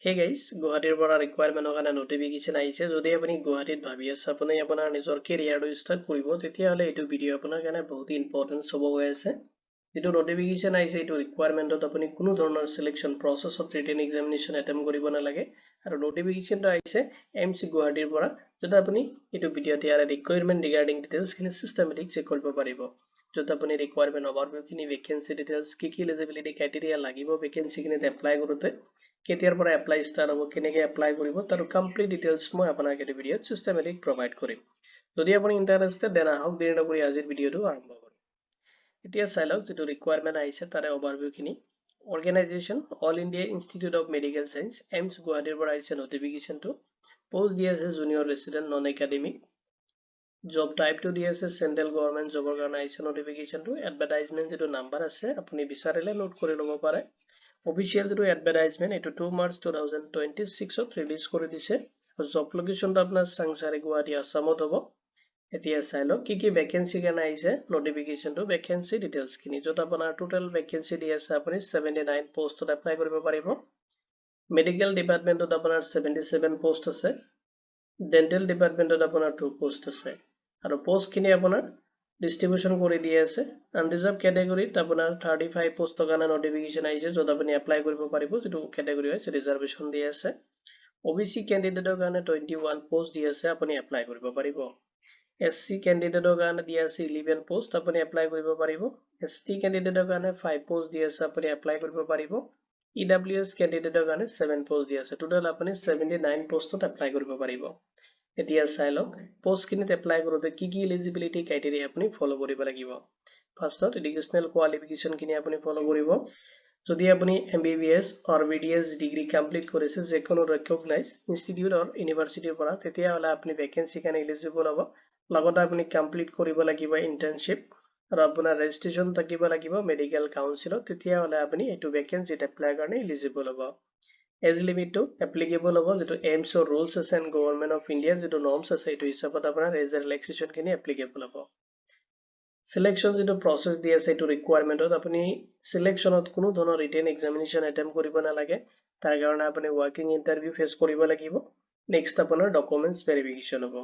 Hey guys, গুৱাহাটীৰ পৰা ৰিকুৱাৰমেণ্টৰ কাৰণে নটিফিকেশ্যন আহিছে। যদি আপুনি গুৱাহাটীত ভাবি আছে আপুনি আপোনাৰ নিজৰ কেৰিয়াৰটো ষ্টাৰ্ট কৰিব, তেতিয়াহ'লে এইটো ভিডিঅ' আপোনাৰ কাৰণে বহুত ইম্পৰ্টেণ্ট হ'ব হৈ আছে। যিটো নটিফিকেশ্যন আহিছে এইটো ৰিকুৱাৰমেণ্টত আপুনি কোনো ধৰণৰ সিলেকশ্যন প্ৰচেছত ৰিটেন এক্সামিনেশ্যন এটেম্প কৰিব নালাগে। আৰু নটিফিকেশ্যনটো আহিছে MC গুৱাহাটীৰ পৰা, য'ত আপুনি এইটো ভিডিঅ'ত ইয়াৰ ৰিকুৱাৰমেণ্ট ৰিগাৰ্ডিং ডিটেইলছখিনি চিষ্টেমেটিক চেক কৰিব পাৰিব। য'ত আপুনি ৰিকুৱাৰমেণ্ট অভাৰভিউখিনি, ভেকেঞ্চি ডিটেইলছ, কি এলিজিবিলিটি ক্ৰাইটেৰিয়া লাগিব ভেকেঞ্চিখিনিত এপ্লাই কৰোঁতে, কেতিয়াৰ পৰা এপ্লাই ষ্টাৰ্ট হ'ব, কেনেকৈ এপ্লাই কৰিব, তাৰ কমপ্লিট ডিটেইলছ মই আপোনাক এইটো ভিডিঅ'ত চিষ্টেমেটিক প্ৰভাইড কৰিম। যদি আপুনি ইণ্টাৰেষ্টেড দেন আহক দেৰি নকৰি আজিৰ ভিডিঅ'টো আৰম্ভ কৰিম। এতিয়া চাই লওক যিটো ৰিকুৱাৰমেণ্ট আহিছে তাৰে অভাৰভিউখিনি। Organisation All India Institute of Medical Science AIIMS গুৱাহাটীৰ পৰা আহিছে নটিফিকেশ্যনটো। পোষ্ট দি আছে junior resident non academic. Job টাইপটো দি আছে চেন্ট্ৰেল গভৰ্ণমেণ্ট জবৰ কাৰণে আহিছে নটিফিকেশ্যনটো। এডভাৰটাইজমেণ্ট যিটো নাম্বাৰ আছে আপুনি বিচাৰিলে নোট কৰি ল'ব পাৰে। অফিচিয়েল যিটো এডভাৰটাইজমেণ্ট এইটো 2 মাৰ্চ 2026ত ৰিলিজ কৰি দিছে। জব লোকেশ্যনটো আপোনাৰ চাংচাৰি গুৱাহাটী আছামত হ'ব। এতিয়া চাই লওক কি ভেকেঞ্চি কাৰণে আহিছে নটিফিকেশ্যনটো, ভেকেঞ্চি ডিটেইলছখিনি, য'ত আপোনাৰ টোটেল ভেকেঞ্চি দি আছে আপুনি 79 পোষ্টত এপ্লাই কৰিব পাৰিব। মেডিকেল ডিপাৰ্টমেণ্টত আপোনাৰ 77 পোষ্ট আছে। ডেণ্টেল ডিপাৰ্টমেণ্টত আপোনাৰ 2 পোষ্ট আছে। আৰু পোষ্টখিনি আপোনাৰ ডিষ্ট্ৰিবিউচন কৰি দি আছে। আনৰিজাৰ্ভ কেটেগৰীত আপোনাৰ 35 পোষ্টৰ কাৰণে নটিফিকেশ্যন আহিছে, য'ত আপুনি এপ্লাই কৰিব পাৰিব, যিটো কেটেগৰী ৱাইজ ৰিজাৰ্ভেশ্যন দি আছে। OBC কেণ্ডিডেটৰ কাৰণে 21 পোষ্ট দি আছে, আপুনি এপ্লাই কৰিব পাৰিব। SC কেণ্ডিডেটৰ কাৰণে দি আছে 11 পোষ্ট, আপুনি এপ্লাই কৰিব পাৰিব। ST কেণ্ডিডেটৰ কাৰণে 5 পোষ্ট দি আছে, আপুনি এপ্লাই কৰিব পাৰিব। EWS কেণ্ডিডেটৰ কাৰণে 7 পোষ্ট দি আছে, টোটেল আপুনি 79 পোষ্টত এপ্লাই কৰিব পাৰিব। এতিয়া চাই লওক পোষ্টখিনিত এপ্লাই কৰোঁতে কি এলিজিবিলিটি ক্ৰাইটেৰিয়া আপুনি ফ'ল' কৰিব লাগিব। ফাৰ্ষ্টত এডুকেশ্যনেল কোৱালিফিকেশ্যনখিনি আপুনি ফ'ল' কৰিব। যদি আপুনি MBBS অৰ BDS ডিগ্ৰী কমপ্লিট কৰিছে যিকোনো ৰেকগনাইজ ইনষ্টিটিউট অৰ ইউনিভাৰ্চিটিৰ পৰা, তেতিয়াহ'লে আপুনি ভেকেঞ্চি কাৰণে এলিজিবল হ'ব। লগতে আপুনি কমপ্লিট কৰিব লাগিব ইণ্টাৰ্ণশ্বিপ, আৰু আপোনাৰ ৰেজিষ্ট্ৰেশ্যন থাকিব লাগিব মেডিকেল কাউন্সিলত, তেতিয়াহ'লে আপুনি এইটো ভেকেঞ্চিত এপ্লাই কাৰণে এলিজিবল হ'ব। এজ লিমিটটো এপ্লিকেবল হ'ব, যিটো এইমছৰ ৰুলছ আছে এণ্ড গভৰ্ণমেণ্ট অফ ইণ্ডিয়াৰ যিটো নৰ্মছ আছে এইটো হিচাপত আপোনাৰ এজ ৰিলেক্সেশ্যনখিনি এপ্লিকেবল হ'ব। চিলেকশ্যন যিটো প্ৰচেছ দি আছে এইটো ৰিকুৱাৰমেণ্টত, আপুনি চিলেকশ্যনত কোনো ধৰণৰ ৰিটেন এক্সামিনেশ্যন এটেম্প কৰিব নালাগে। তাৰ কাৰণে আপুনি ৱাকিং ইণ্টাৰভিউ ফেচ কৰিব লাগিব। নেক্সট আপোনাৰ ডকুমেণ্টছ ভেৰিফিকেশ্যন হ'ব।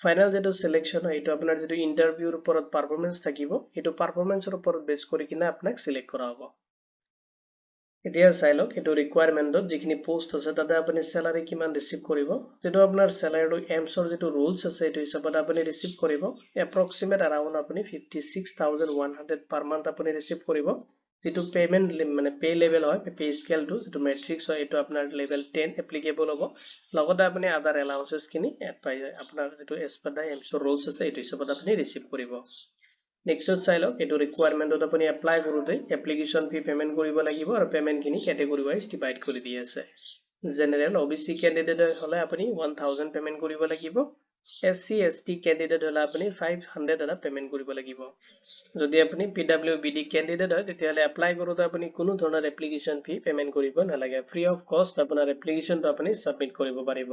ফাইনেল যিটো চিলেকশ্যন হয় এইটো আপোনাৰ যিটো ইণ্টাৰভিউৰ ওপৰত পাৰফৰ্মেঞ্চ থাকিব, সেইটো পাৰফৰ্মেঞ্চৰ ওপৰত বেছ কৰি কিনে আপোনাক চিলেক্ট কৰা হ'ব। এতিয়া চাই লওক এইটো ৰিকুৱাৰমেণ্টত যিখিনি পোষ্ট আছে তাতে আপুনি চেলাৰী কিমান ৰিচিভ কৰিব। যিটো আপোনাৰ চেলাৰীটো এইমছৰ যিটো ৰুলছ আছে এইটো হিচাপত আপুনি ৰিচিভ কৰিব। এপ্ৰক্সিমেট এৰাউণ্ড আপুনি 56,100 পাৰ মান্থ আপুনি ৰিচিভ কৰিব। যিটো পে'মেণ্ট মানে পে' লেভেল হয়, পে' স্কেলটো যিটো মেট্ৰিক্স হয় এইটো আপোনাৰ লেভেল 10 এপ্লিকেবল হ'ব। লগতে আপুনি আদাৰ এলাউন্সেছখিনি এড পাই যায়, আপোনাৰ যিটো এজ পাৰ দ্য এইমছৰ ৰুলছ আছে এইটো হিচাপত আপুনি ৰিচিভ কৰিব। নেক্সটত চাই লওক এইটো ৰিকুৱাৰমেণ্টত আপুনি এপ্লাই কৰোঁতে এপ্লিকেশ্যন ফি পে'মেণ্ট কৰিব লাগিব, আৰু পে'মেণ্টখিনি কেটেগৰী ৱাইজ ডিভাইড কৰি দি আছে। জেনেৰেল OBC কেণ্ডিডেট হ'লে আপুনি 1000 পে'মেণ্ট কৰিব লাগিব। SC ST কেণ্ডিডেট হ'লে আপুনি 500 এটা পে'মেণ্ট কৰিব লাগিব। যদি আপুনি PWBD কেণ্ডিডেট হয় তেতিয়াহ'লে এপ্লাই কৰোঁতে আপুনি কোনো ধৰণৰ এপ্লিকেশ্যন ফি পে'মেণ্ট কৰিব নালাগে। ফ্ৰী অফ কষ্ট আপোনাৰ এপ্লিকেশ্যনটো আপুনি ছাবমিট কৰিব পাৰিব।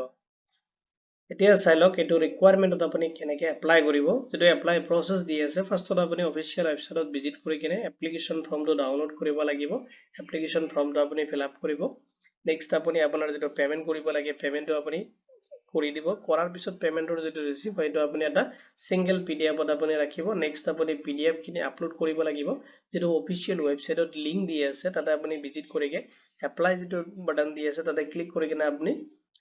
এতিয়া চাই লওক এইটো ৰিকুৱাৰমেণ্টত আপুনি কেনেকৈ এপ্লাই কৰিব। যিটো এপ্লাই প্ৰচেছ দি আছে, ফাৰ্ষ্টত আপুনি অফিচিয়েল ৱেবছাইটত ভিজিট কৰি কিনে এপ্লিকেশ্যন ফৰ্মটো ডাউনলোড কৰিব লাগিব। এপ্লিকেশ্যন ফৰ্মটো আপুনি ফিল আপ কৰিব। নেক্সট আপুনি আপোনাৰ যিটো পে'মেণ্ট কৰিব লাগে পে'মেণ্টটো আপুনি কৰি দিব। কৰাৰ পিছত পে'মেণ্টৰ যিটো ৰিচিপ্ট হয় সেইটো আপুনি এটা ছিংগল PDF-ত আপুনি ৰাখিব। নেক্সট আপুনি PDF-খিনি আপলোড কৰিব লাগিব। যিটো অফিচিয়েল ৱেবছাইটত লিংক দি আছে তাতে আপুনি ভিজিট কৰিকে এপ্লাই যিটো বাটন দি আছে তাতে ক্লিক কৰি কিনে আপুনি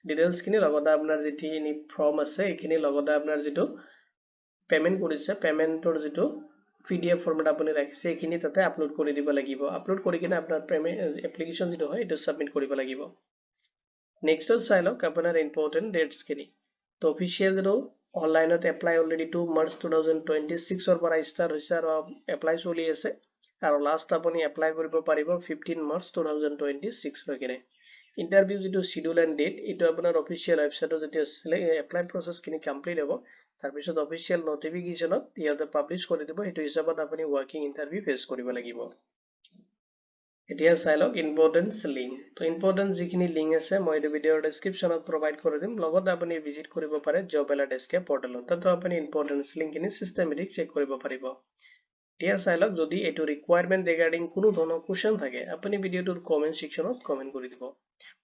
ডিটেইলছখিনি লগতে আপোনাৰ যিখিনি ফৰ্ম আছে এইখিনি লগতে আপোনাৰ যিটো পে'মেণ্ট কৰিছে পে'মেণ্টৰ যিটো PDF ফৰ্মেট আপুনি ৰাখিছে এইখিনি তাতে আপলোড কৰি দিব লাগিব। আপলোড কৰি কিনে আপোনাৰ পে'মেণ্ট এপ্লিকেশ্যন যিটো হয় এইটো ছাবমিট কৰিব লাগিব। নেক্সটত চাই লওক আপোনাৰ ইম্পৰ্টেণ্ট ডেটছখিনি। তো অফিচিয়েল যিটো অনলাইনত এপ্লাই অলৰেডি 2 মাৰ্চ 2026ৰ পৰা ষ্টাৰ্ট হৈছে আৰু এপ্লাই চলি আছে, আৰু লাষ্ট আপুনি এপ্লাই কৰিব পাৰিব 15 মাৰ্চ 2026 লৈকে। ইণ্টাৰভিউ যিটো শিডিউল এণ্ড ডেট এইটো আপোনাৰ অফিচিয়েল ৱেবছাইটত যেতিয়া এপ্লাই প্ৰচেছখিনি কমপ্লিট হ'ব তাৰপিছত অফিচিয়েল নটিফিকেশ্যনত ইহঁতে পাব্লিছ কৰি দিব, সেইটো হিচাপত আপুনি ৱাকিং ইণ্টাৰভিউ ফেচ কৰিব লাগিব। এতিয়া চাই লওক ইম্পৰ্টেণ্ট লিংক। তো ইম্পৰ্টেণ্ট যিখিনি লিংক আছে মই এইটো ভিডিঅ'ৰ ডেছক্ৰিপশ্যনত প্ৰভাইড কৰি দিম। লগতে আপুনি ভিজিট কৰিব পাৰে জব এলাৰ্ট এছকে পৰ্টেলত, তাতো আপুনি ইম্পৰ্টেণ্ট লিংকখিনি চিষ্টেমেটিক চেক কৰিব পাৰিব। এতিয়া চাই লওক যদি এটো ৰিকুৱাৰমেন্ট ৰিগাৰ্ডিং কোনো ধৰণৰ কোৱেশ্চন থাকে আপুনি ভিডিওটোৰ কমেন্ট সেকশনত কমেন্ট কৰি দিব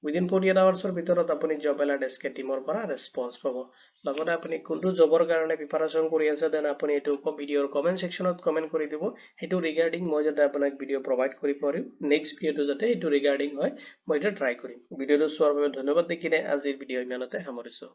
উইদিন 48 আৱাৰ্ছৰ ভিতৰত আপুনি জব এলাৰ্ট এছকে টিমৰ পৰা ৰেসপন্স পাব লগতে আপুনি কোনটো জবৰ কাৰণে প্ৰিপাৰেচন কৰি আছে দেন আপুনি এটো ভিডিওৰ কমেন্ট সেকশনত কমেন্ট কৰি দিব হেতু ৰিগাৰ্ডিং মই যাতে আপোনাক ভিডিও প্ৰভাইড কৰি পাৰিম নেক্সট ভিডিওটো যাতে এটো ৰিগাৰ্ডিং হয় মই এটা ট্ৰাই কৰিম ভিডিওটো চোৱাৰ বাবে ধন্যবাদ দেখিনে আজিৰ ভিডিও ইমানতে সামৰিছো